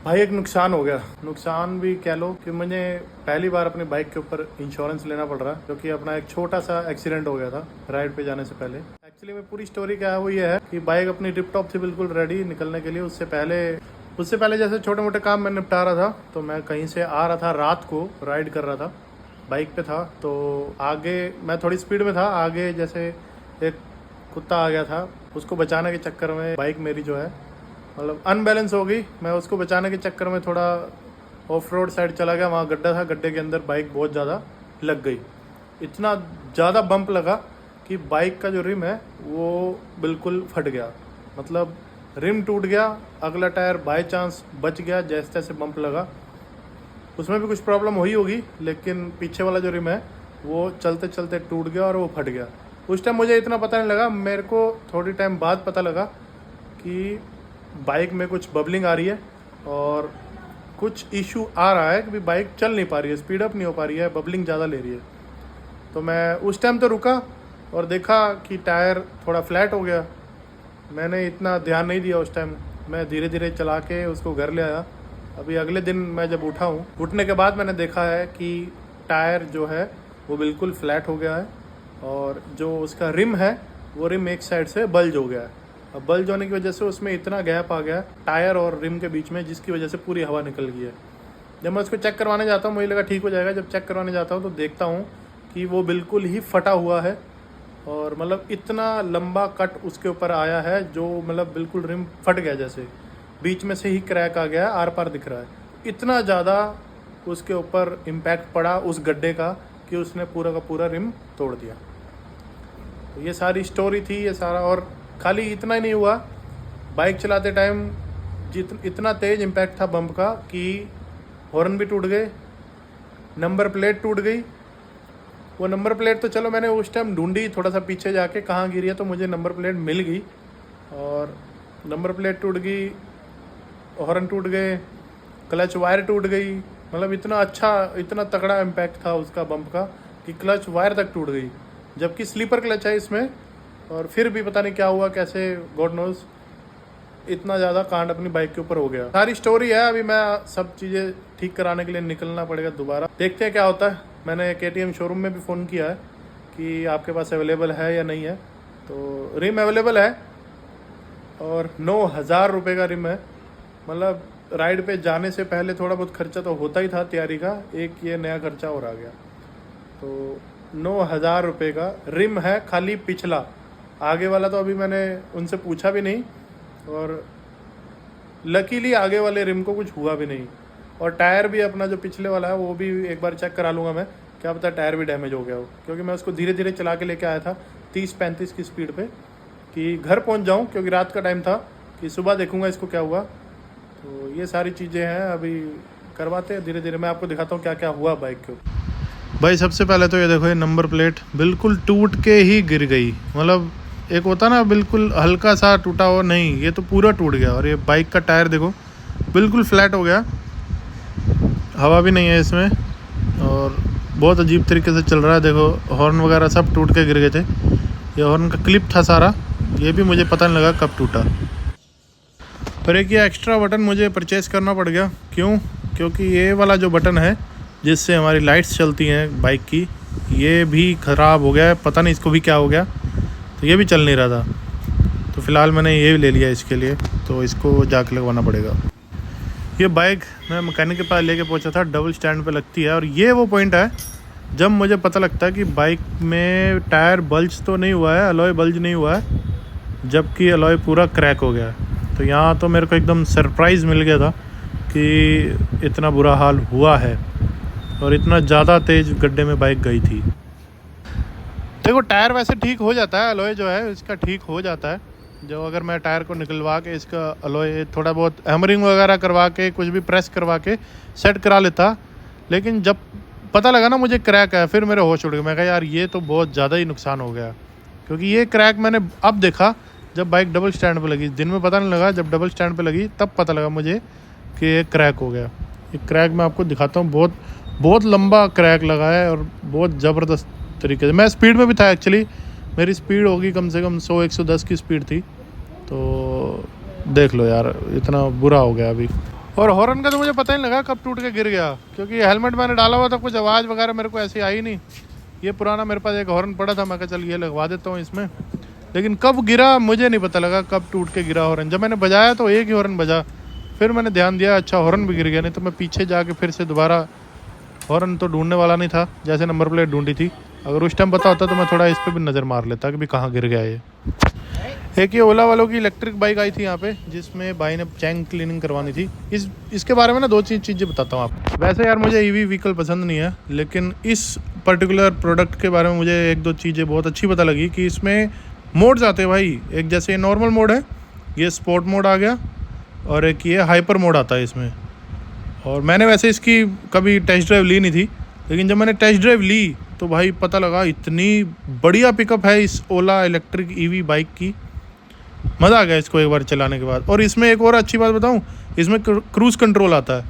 भाई एक नुकसान हो गया। नुकसान भी कह लो कि मुझे पहली बार अपनी बाइक के ऊपर इंश्योरेंस लेना पड़ रहा है, क्योंकि अपना एक छोटा सा एक्सीडेंट हो गया था राइड पे जाने से पहले। एक्चुअली में पूरी स्टोरी क्या है वो ये है कि बाइक अपनी टिप टॉप थी, बिल्कुल रेडी निकलने के लिए। उससे पहले जैसे छोटे मोटे काम मैं निपटा रहा था, तो मैं कहीं से आ रहा था, रात को राइड कर रहा था, बाइक पे था। तो आगे मैं थोड़ी स्पीड में था, आगे जैसे एक कुत्ता आ गया था, उसको बचाने के चक्कर में बाइक मेरी जो है मतलब अनबैलेंस हो गई। मैं उसको बचाने के चक्कर में थोड़ा ऑफ रोड साइड चला गया, वहाँ गड्ढा था, गड्ढे के अंदर बाइक बहुत ज़्यादा लग गई। इतना ज़्यादा बम्प लगा कि बाइक का जो रिम है वो बिल्कुल फट गया, मतलब रिम टूट गया। अगला टायर बाय चांस बच गया, जैसे तैसे बम्प लगा। उसमें भी कुछ प्रॉब्लम हुई होगी, लेकिन पीछे वाला जो रिम है वो चलते चलते टूट गया और वो फट गया। उस टाइम मुझे इतना पता नहीं लगा, मेरे को थोड़ी टाइम बाद पता लगा कि बाइक में कुछ बबलिंग आ रही है और कुछ इशू आ रहा है कि बाइक चल नहीं पा रही है, स्पीड अप नहीं हो पा रही है, बबलिंग ज़्यादा ले रही है। तो मैं उस टाइम तो रुका और देखा कि टायर थोड़ा फ्लैट हो गया। मैंने इतना ध्यान नहीं दिया उस टाइम, मैं धीरे धीरे चला के उसको घर ले आया। अभी अगले दिन मैं जब उठा हूँ, उठने के बाद मैंने देखा है कि टायर जो है वो बिल्कुल फ्लैट हो गया है और जो उसका रिम है वो रिम एक साइड से बल्ज हो गया है। अब बल्ज होने की वजह से उसमें इतना गैप आ गया टायर और रिम के बीच में, जिसकी वजह से पूरी हवा निकल गई है। जब मैं उसको चेक करवाने जाता हूँ, मुझे लगा ठीक हो जाएगा। जब चेक करवाने जाता हूँ तो देखता हूँ कि वो बिल्कुल ही फटा हुआ है और मतलब इतना लंबा कट उसके ऊपर आया है जो मतलब बिल्कुल रिम फट गया, जैसे बीच में से ही क्रैक आ गया, आर पार दिख रहा है। इतना ज़्यादा उसके ऊपर इम्पैक्ट पड़ा उस गड्ढे का कि उसने पूरा का पूरा रिम तोड़ दिया। तो ये सारी स्टोरी थी, ये सारा। और खाली इतना ही नहीं हुआ, बाइक चलाते टाइम इतना तेज़ इम्पैक्ट था बम्प का कि हॉर्न भी टूट गए, नंबर प्लेट टूट गई। वो नंबर प्लेट तो चलो मैंने उस टाइम ढूंढी थोड़ा सा पीछे जाके कहाँ गिरी है, तो मुझे नंबर प्लेट मिल गई। और नंबर प्लेट टूट गई, हॉर्न टूट गए, क्लच वायर टूट गई। मतलब इतना अच्छा, इतना तगड़ा इम्पैक्ट था उसका बम्प का कि क्लच वायर तक टूट गई, जबकि स्लीपर क्लच है इसमें। और फिर भी पता नहीं क्या हुआ, कैसे, गॉड नोज, इतना ज़्यादा कांड अपनी बाइक के ऊपर हो गया। सारी स्टोरी है। अभी मैं सब चीज़ें ठीक कराने के लिए निकलना पड़ेगा दोबारा, देखते हैं क्या होता है। मैंने KTM शोरूम में भी फ़ोन किया है कि आपके पास अवेलेबल है या नहीं है। तो रिम अवेलेबल है और 9,000 रुपये का रिम है। मतलब राइड पे जाने से पहले थोड़ा बहुत खर्चा तो होता ही था तैयारी का, एक ये नया खर्चा और आ गया। तो 9,000 रुपये का रिम है, खाली पिछला। आगे वाला तो अभी मैंने उनसे पूछा भी नहीं, और लकीली आगे वाले रिम को कुछ हुआ भी नहीं। और टायर भी अपना जो पिछले वाला है वो भी एक बार चेक करा लूँगा मैं, क्या पता टायर भी डैमेज हो गया हो, क्योंकि मैं उसको धीरे धीरे चला के लेके आया था 30-35 की स्पीड पे कि घर पहुंच जाऊं, क्योंकि रात का टाइम था कि सुबह देखूंगा इसको क्या हुआ। तो ये सारी चीज़ें हैं, अभी करवाते हैं धीरे धीरे। मैं आपको दिखाता हूँ क्या क्या हुआ बाइक को। भाई सबसे पहले तो ये देखो, ये नंबर प्लेट बिल्कुल टूट के ही गिर गई। मतलब एक होता ना बिल्कुल हल्का सा टूटा हो, नहीं, ये तो पूरा टूट गया। और ये बाइक का टायर देखो बिल्कुल फ्लैट हो गया, हवा भी नहीं है इसमें और बहुत अजीब तरीके से चल रहा है। देखो हॉर्न वगैरह सब टूट के गिर गए थे। ये हॉर्न का क्लिप था सारा, ये भी मुझे पता नहीं लगा कब टूटा। पर एक ये एक्स्ट्रा बटन मुझे परचेज़ करना पड़ गया। क्यों? क्योंकि ये वाला जो बटन है जिससे हमारी लाइट्स चलती हैं बाइक की, ये भी ख़राब हो गया है। पता नहीं इसको भी क्या हो गया, तो ये भी चल नहीं रहा था। तो फ़िलहाल मैंने ये ले लिया इसके लिए, तो इसको जाके लगवाना पड़ेगा। ये बाइक मैं मैकेनिक के पास लेके पहुंचा था, डबल स्टैंड पे लगती है। और ये वो पॉइंट है जब मुझे पता लगता है कि बाइक में टायर बल्ज तो नहीं हुआ है, अलॉय बल्ज नहीं हुआ है, जबकि अलॉय पूरा क्रैक हो गया है। तो यहाँ तो मेरे को एकदम सरप्राइज़ मिल गया था कि इतना बुरा हाल हुआ है और इतना ज़्यादा तेज़ गड्ढे में बाइक गई थी। देखो टायर वैसे ठीक हो जाता है, अलॉय जो है इसका ठीक हो जाता है। जो अगर मैं टायर को निकलवा के इसका अलॉय थोड़ा बहुत हैमरिंग वगैरह करवा के, कुछ भी प्रेस करवा के सेट करा लेता, लेकिन जब पता लगा ना मुझे क्रैक है, फिर मेरे होश उड़ गए। मैं कहा यार ये तो बहुत ज़्यादा ही नुकसान हो गया, क्योंकि ये क्रैक मैंने अब देखा जब बाइक डबल स्टैंड पे लगी। दिन में पता नहीं लगा, जब डबल स्टैंड पे लगी तब पता लगा मुझे कि ये क्रैक हो गया। ये क्रैक मैं आपको दिखाता हूँ, बहुत बहुत लंबा क्रैक लगा है और बहुत ज़बरदस्त तरीके से। मैं स्पीड में भी था एक्चुअली, मेरी स्पीड होगी कम से कम 100-110 की स्पीड थी। तो देख लो यार, इतना बुरा हो गया अभी। और हॉर्न का तो मुझे पता ही नहीं लगा कब टूट के गिर गया, क्योंकि हेलमेट मैंने डाला हुआ था, कुछ आवाज़ वगैरह मेरे को ऐसी आई नहीं। ये पुराना मेरे पास एक हॉर्न पड़ा था, मैं कहा चल ये लगवा देता हूँ इसमें, लेकिन कब गिरा मुझे नहीं पता लगा, कब टूट के गिरा हॉर्न। जब मैंने बजाया तो एक ही हॉर्न बजा, फिर मैंने ध्यान दिया अच्छा हॉर्न भी गिर गया, नहीं तो मैं पीछे जाके फिर से दोबारा, हॉर्न तो ढूंढने वाला नहीं था, जैसे नंबर प्लेट ढूंढी थी, अगर उस टाइम पता होता तो मैं थोड़ा इस पर भी नज़र मार लेता कि भी कहाँ गिर गया ये। एक ये ओला वालों की इलेक्ट्रिक बाइक आई थी यहाँ पे, जिसमें भाई ने चैन क्लीनिंग करवानी थी। इसके बारे में ना दो चीज़ें बताता हूँ आपको। वैसे यार मुझे ईवी व्हीकल पसंद नहीं है, लेकिन इस पर्टिकुलर प्रोडक्ट के बारे में मुझे एक दो चीज़ें बहुत अच्छी पता लगी कि इसमें मोड्स आते हैं भाई। एक जैसे नॉर्मल मोड है, ये स्पोर्ट मोड आ गया, और एक ये हाइपर मोड आता है इसमें। और मैंने वैसे इसकी कभी टेस्ट ड्राइव ली नहीं थी, लेकिन जब मैंने टेस्ट ड्राइव ली तो भाई पता लगा इतनी बढ़िया पिकअप है इस ओला इलेक्ट्रिक ईवी बाइक की, मज़ा आ गया इसको एक बार चलाने के बाद। और इसमें एक और अच्छी बात बताऊं, इसमें क्रूज़ कंट्रोल आता है।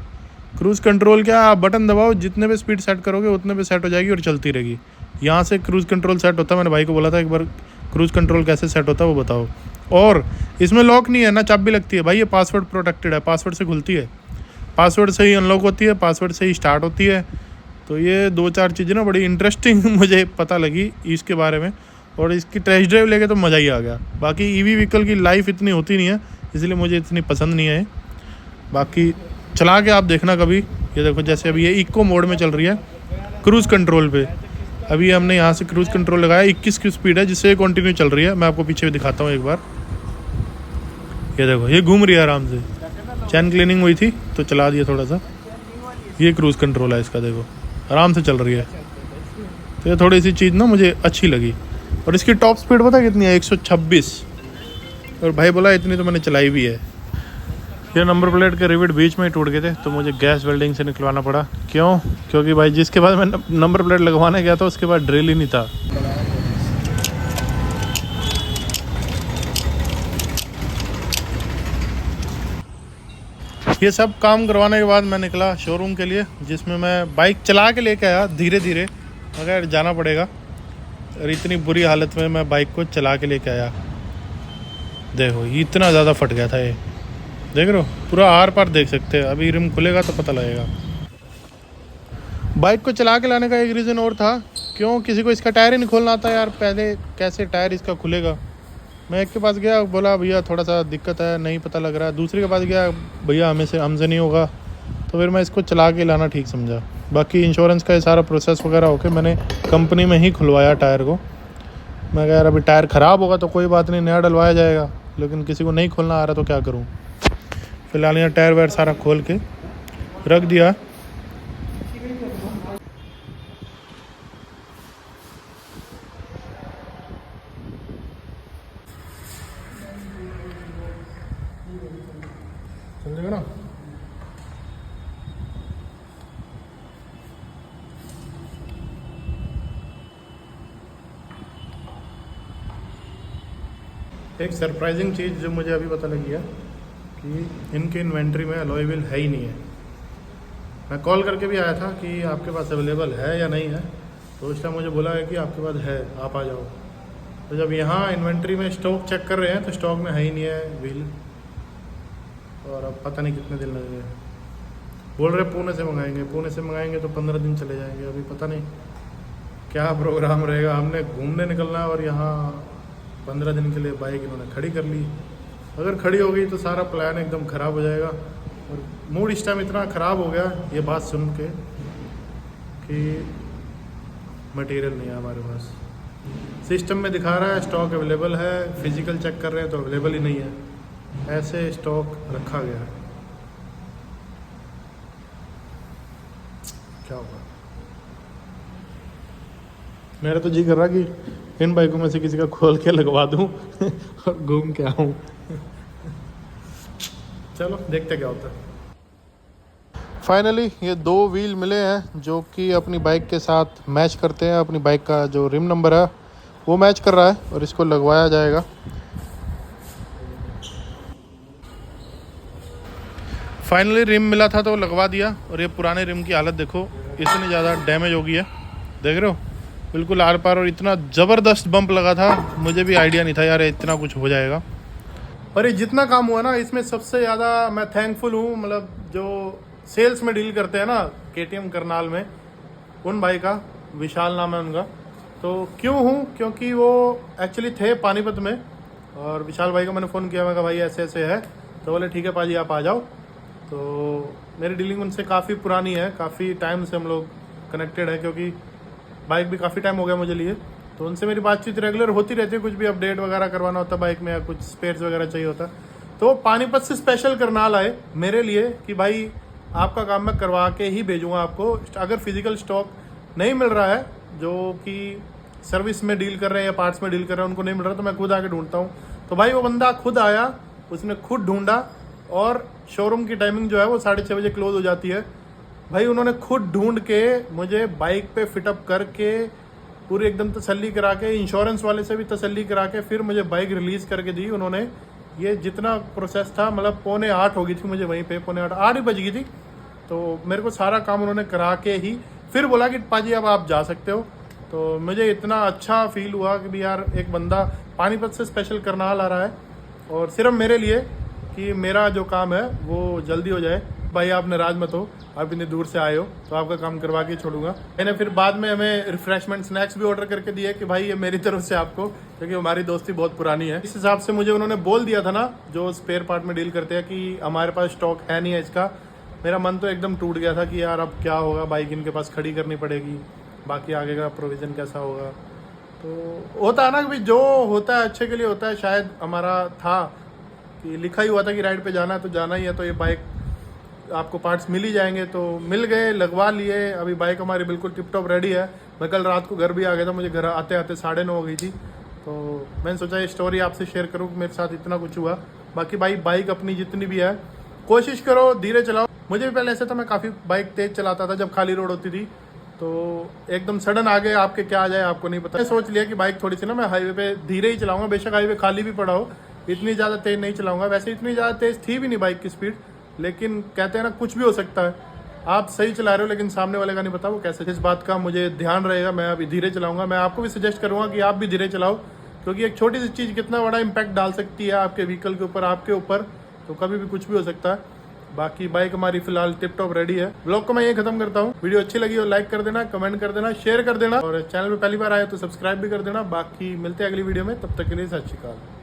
क्रूज़ कंट्रोल क्या, आप बटन दबाओ, जितने पे स्पीड सेट करोगे उतने पे सेट हो जाएगी और चलती रहेगी। यहाँ से क्रूज़ कंट्रोल सेट होता है, मैंने भाई को बोला था एक बार क्रूज़ कंट्रोल कैसे सेट होता है वो बताओ। और इसमें लॉक नहीं है ना चाबी लगती है भाई, ये पासवर्ड प्रोटेक्टेड है, पासवर्ड से खुलती है, पासवर्ड से ही अनलॉक होती है, पासवर्ड से ही स्टार्ट होती है। तो ये दो चार चीज़ें ना बड़ी इंटरेस्टिंग मुझे पता लगी इसके बारे में, और इसकी टेस्ट ड्राइव लेके तो मज़ा ही आ गया। बाकी ईवी व्हीकल की लाइफ इतनी होती नहीं है, इसलिए मुझे इतनी पसंद नहीं है। बाकी चला के आप देखना कभी। ये देखो जैसे अभी ये इको मोड में चल रही है क्रूज़ कंट्रोल पे, अभी हमने यहाँ से क्रूज़ कंट्रोल लगाया, 21 की स्पीड है जिससे ये कंटिन्यू चल रही है। मैं आपको पीछे भी दिखाता हूँ एक बार, ये देखो ये घूम रही है आराम से, चैन क्लीनिंग हुई थी तो चला दिया थोड़ा सा। ये क्रूज़ कंट्रोल है इसका, देखो आराम से चल रही है। तो ये थोड़ी सी चीज़ ना मुझे अच्छी लगी। और इसकी टॉप स्पीड पता कितनी है, 126। और भाई बोला इतनी तो मैंने चलाई भी है। ये नंबर प्लेट के रिविट बीच में ही टूट गए थे, तो मुझे गैस वेल्डिंग से निकलवाना पड़ा। क्यों? क्योंकि भाई जिसके बाद मैं नंबर प्लेट लगवाने गया था उसके बाद ड्रिल ही नहीं था। ये सब काम करवाने के बाद मैं निकला शोरूम के लिए, जिसमें मैं बाइक चला के लेके आया धीरे धीरे, अगर जाना पड़ेगा। और इतनी बुरी हालत में मैं बाइक को चला के लेके आया। देखो इतना ज़्यादा फट गया था ये, देख रहे हो पूरा आर पार देख सकते हैं। अभी रिम खुलेगा तो पता लगेगा। बाइक को चला के लाने का एक रीज़न और था, क्यों किसी को इसका टायर ही नहीं खोलना आता यार, पहले कैसे टायर इसका खुलेगा। मैं एक के पास गया, बोला भैया थोड़ा सा दिक्कत है, नहीं पता लग रहा है। दूसरे के पास गया, भैया हमसे नहीं होगा। तो फिर मैं इसको चला के लाना ठीक समझा। बाकी इंश्योरेंस का ये सारा प्रोसेस वगैरह होके मैंने कंपनी में ही खुलवाया टायर को। मैं कह यार अभी टायर ख़राब होगा तो कोई बात नहीं, नया डलवाया जाएगा, लेकिन किसी को नहीं खोलना आ रहा तो क्या करूँ। फिलहाल यहाँ टायर वायर सारा खोल के रख दिया। समझेगा ना। एक सरप्राइजिंग चीज़ जो मुझे अभी पता लगी है कि इनके इन्वेंट्री में अलॉय व्हील है ही नहीं है। मैं कॉल करके भी आया था कि आपके पास अवेलेबल है या नहीं है, तो उस टाइम मुझे बोला है कि आपके पास है, आप आ जाओ। तो जब यहाँ इन्वेंट्री में स्टॉक चेक कर रहे हैं तो स्टॉक में है ही नहीं है व्हील, और अब पता नहीं कितने दिन लगेंगे। बोल रहे पुणे से मंगाएंगे, पुणे से मंगाएंगे तो 15 दिन चले जाएंगे। अभी पता नहीं क्या प्रोग्राम रहेगा। हमने घूमने निकलना है और यहाँ 15 दिन के लिए बाइक इन्होंने खड़ी कर ली। अगर खड़ी हो गई तो सारा प्लान एकदम ख़राब हो जाएगा। और मूड इस टाइम इतना ख़राब हो गया ये बात सुन के कि मटेरियल नहीं है हमारे पास। सिस्टम में दिखा रहा है स्टॉक अवेलेबल है, फिजिकल चेक कर रहे हैं तो अवेलेबल ही नहीं है। ऐसे स्टॉक रखा गया है, क्या होगा। मेरा तो जी कर रहा कि इन बाइकों में से किसी का खोल के लगवा दूं और घूम के आऊं। चलो देखते क्या होता है। फाइनली ये दो व्हील मिले हैं जो कि अपनी बाइक के साथ मैच करते हैं। अपनी बाइक का जो रिम नंबर है वो मैच कर रहा है और इसको लगवाया जाएगा। फाइनली रिम मिला था तो लगवा दिया। और ये पुराने रिम की हालत देखो, इतनी ज़्यादा डैमेज हो गई है, देख रहे हो बिल्कुल आर पार। और इतना ज़बरदस्त बम्प लगा था, मुझे भी आइडिया नहीं था यार इतना कुछ हो जाएगा। पर ये जितना काम हुआ ना, इसमें सबसे ज़्यादा मैं थैंकफुल हूँ, मतलब जो सेल्स में डील करते हैं ना KTM करनाल में, उन भाई का, विशाल नाम है उनका। तो क्यों हूँ, क्योंकि वो एक्चुअली थे पानीपत में, और विशाल भाई को मैंने फ़ोन किया, मैं कहा भाई ऐसे ऐसे है, तो बोले ठीक है पाजी आप आ जाओ। तो मेरी डीलिंग उनसे काफ़ी पुरानी है, काफ़ी टाइम से हम लोग कनेक्टेड है, क्योंकि बाइक भी काफ़ी टाइम हो गया मुझे लिए, तो उनसे मेरी बातचीत रेगुलर होती रहती है। कुछ भी अपडेट वगैरह करवाना होता है बाइक में, या कुछ स्पेयर्स वगैरह चाहिए होता, तो पानीपत से स्पेशल करनाल आए मेरे लिए कि भाई आपका काम मैं करवा के ही भेजूँगा आपको। अगर फिजिकल स्टॉक नहीं मिल रहा है, जो कि सर्विस में डील कर रहे हैं या पार्ट्स में डील कर रहे हैं, उनको नहीं मिल रहा, तो मैं खुद आके ढूंढता हूँ। तो भाई वो बंदा खुद आया, उसने खुद ढूंढा, और शोरूम की टाइमिंग जो है वो 6:30 बजे क्लोज हो जाती है। भाई उन्होंने खुद ढूंढ के मुझे बाइक पे फिटअप करके पूरी एकदम तसल्ली करा के, इंश्योरेंस वाले से भी तसल्ली करा के, फिर मुझे बाइक रिलीज़ करके दी उन्होंने। ये जितना प्रोसेस था, मतलब 7:45 हो गई थी मुझे वहीं पे, 7:45 8 ही बज गई थी। तो मेरे को सारा काम उन्होंने करा के ही फिर बोला कि पाजी अब आप जा सकते हो। तो मुझे इतना अच्छा फील हुआ कि भी यार एक बंदा पानीपत से स्पेशल करनाल आ रहा है, और सिर्फ मेरे लिए कि मेरा जो काम है वो जल्दी हो जाए। भाई आप नाराज मत हो, आप इतनी दूर से आए हो, तो आपका काम करवा के छोड़ूंगा। मैंने फिर बाद में हमें रिफ्रेशमेंट स्नैक्स भी ऑर्डर करके दिए कि भाई ये मेरी तरफ से आपको, क्योंकि हमारी दोस्ती बहुत पुरानी है। इस हिसाब से मुझे उन्होंने बोल दिया था ना, जो स्पेयर पार्ट में डील करते हैं, कि हमारे पास स्टॉक है नहीं है इसका। मेरा मन तो एकदम टूट गया था कि यार अब क्या होगा, बाइक इनके पास खड़ी करनी पड़ेगी, बाकी आगे का प्रोविज़न कैसा होगा। तो होता है ना कि जो होता है अच्छे के लिए होता है। शायद हमारा था कि लिखा ही हुआ था कि राइड पे जाना है तो जाना ही है, तो ये बाइक आपको पार्ट्स मिल ही जाएंगे, तो मिल गए, लगवा लिए। अभी बाइक हमारी बिल्कुल टिप टॉप रेडी है। मैं कल रात को घर भी आ गया था, मुझे घर आते आते 9:30 हो गई थी। तो मैंने सोचा ये स्टोरी आपसे शेयर करूँ कि मेरे साथ इतना कुछ हुआ। बाकी भाई बाइक अपनी जितनी भी है, कोशिश करो धीरे चलाओ। मुझे भी पहले ऐसा था, मैं काफ़ी बाइक तेज़ चलाता था जब खाली रोड होती थी, तो एकदम सडन आगे आपके क्या आ जाए आपको नहीं पता। मैं सोच लिया कि बाइक थोड़ी सी ना मैं हाईवे पे धीरे ही चलाऊंगा, बेशक हाईवे खाली भी पड़ा हो, इतनी ज़्यादा तेज़ नहीं चलाऊंगा। वैसे इतनी ज़्यादा तेज़ थी भी नहीं बाइक की स्पीड, लेकिन कहते हैं ना कुछ भी हो सकता है। आप सही चला रहे हो लेकिन सामने वाले का नहीं पता वो कैसे। इस बात का मुझे ध्यान रहेगा, मैं अभी धीरे चलाऊंगा। मैं आपको भी सजेस्ट करूंगा कि आप भी धीरे चलाओ, क्योंकि एक छोटी सी चीज़ कितना बड़ा इंपैक्ट डाल सकती है आपके व्हीकल के ऊपर, आपके ऊपर। तो कभी भी कुछ भी हो सकता है। बाकी बाइक हमारी फिलहाल टिप टॉप रेडी है। ब्लॉग को मैं ये खत्म करता हूँ। वीडियो अच्छी लगी हो लाइक कर देना, कमेंट कर देना, शेयर कर देना, और चैनल पे पहली बार आए तो सब्सक्राइब भी कर देना। बाकी मिलते हैं अगली वीडियो में, तब तक के लिए सत श्री अकाल।